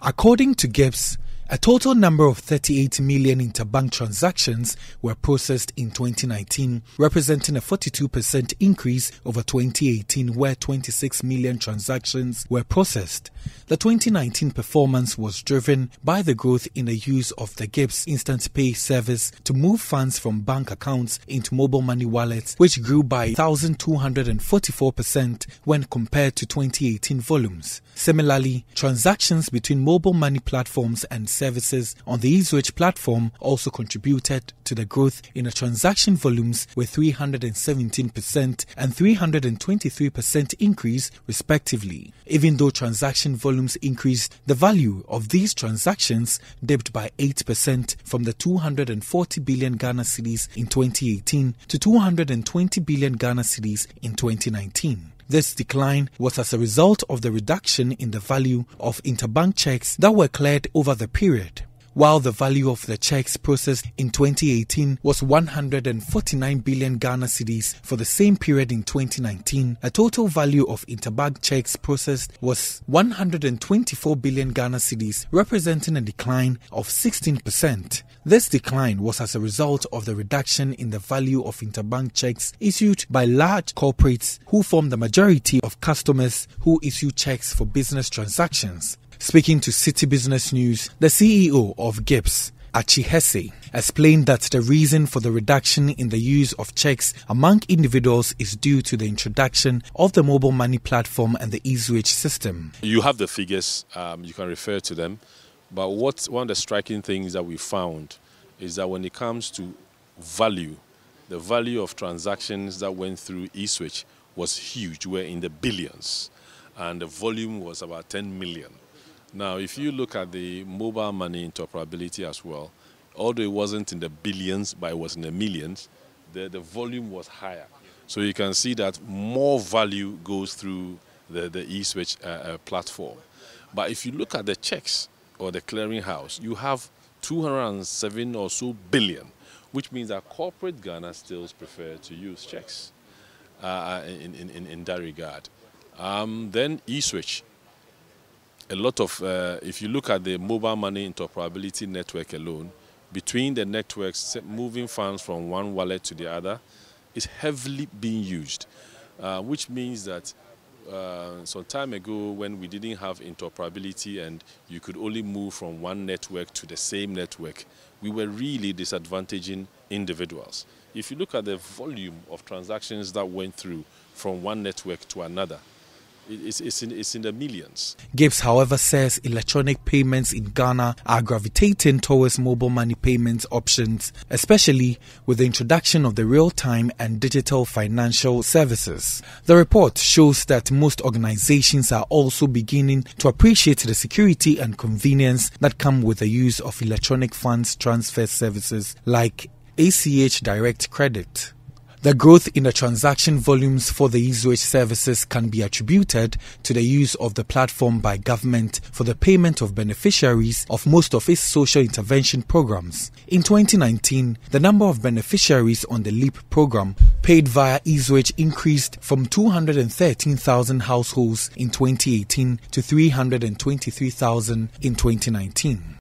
According to GHIPSS, a total number of 38 million interbank transactions were processed in 2019, representing a 42% increase over 2018, where 26 million transactions were processed. The 2019 performance was driven by the growth in the use of the GHIPSS Instant Pay service to move funds from bank accounts into mobile money wallets, which grew by 1,244% when compared to 2018 volumes. Similarly, transactions between mobile money platforms and services on the eSwitch platform also contributed to the growth in the transaction volumes, with 317% and 323% increase respectively. Even though transaction volumes increased, the value of these transactions dipped by 8% from the 240 billion Ghana cedis in 2018 to 220 billion Ghana cedis in 2019. This decline was as a result of the reduction in the value of interbank checks that were cleared over the period. While the value of the checks processed in 2018 was 149 billion Ghana cedis for the same period in 2019, a total value of interbank checks processed was 124 billion Ghana cedis, representing a decline of 16%. This decline was as a result of the reduction in the value of interbank checks issued by large corporates who form the majority of customers who issue checks for business transactions. Speaking to Citi Business News, the CEO of GHIPSS, Achihese, explained that the reason for the reduction in the use of checks among individuals is due to the introduction of the mobile money platform and the eSwitch system. You have the figures, you can refer to them, but one of the striking things that we found is that when it comes to value, the value of transactions that went through eSwitch was huge. We're in the billions, and the volume was about 10 million. Now, if you look at the mobile money interoperability as well, although it wasn't in the billions, but it was in the millions, the volume was higher. So you can see that more value goes through the eSwitch platform. But if you look at the checks or the clearinghouse, you have 207 or so billion, which means that corporate Ghana still prefer to use checks in that regard. Then eSwitch. A lot of, if you look at the mobile money interoperability network alone, between the networks, moving funds from one wallet to the other is heavily being used, which means that some time ago when we didn't have interoperability and you could only move from one network to the same network, we were really disadvantaging individuals. If you look at the volume of transactions that went through from one network to another, it's in the millions. GHIPSS, however, says electronic payments in Ghana are gravitating towards mobile money payments options, especially with the introduction of the real-time and digital financial services. The report shows that most organizations are also beginning to appreciate the security and convenience that come with the use of electronic funds transfer services like ACH Direct Credit. The growth in the transaction volumes for the eSwitch services can be attributed to the use of the platform by government for the payment of beneficiaries of most of its social intervention programs. In 2019, the number of beneficiaries on the LEAP program paid via eSwitch increased from 213,000 households in 2018 to 323,000 in 2019.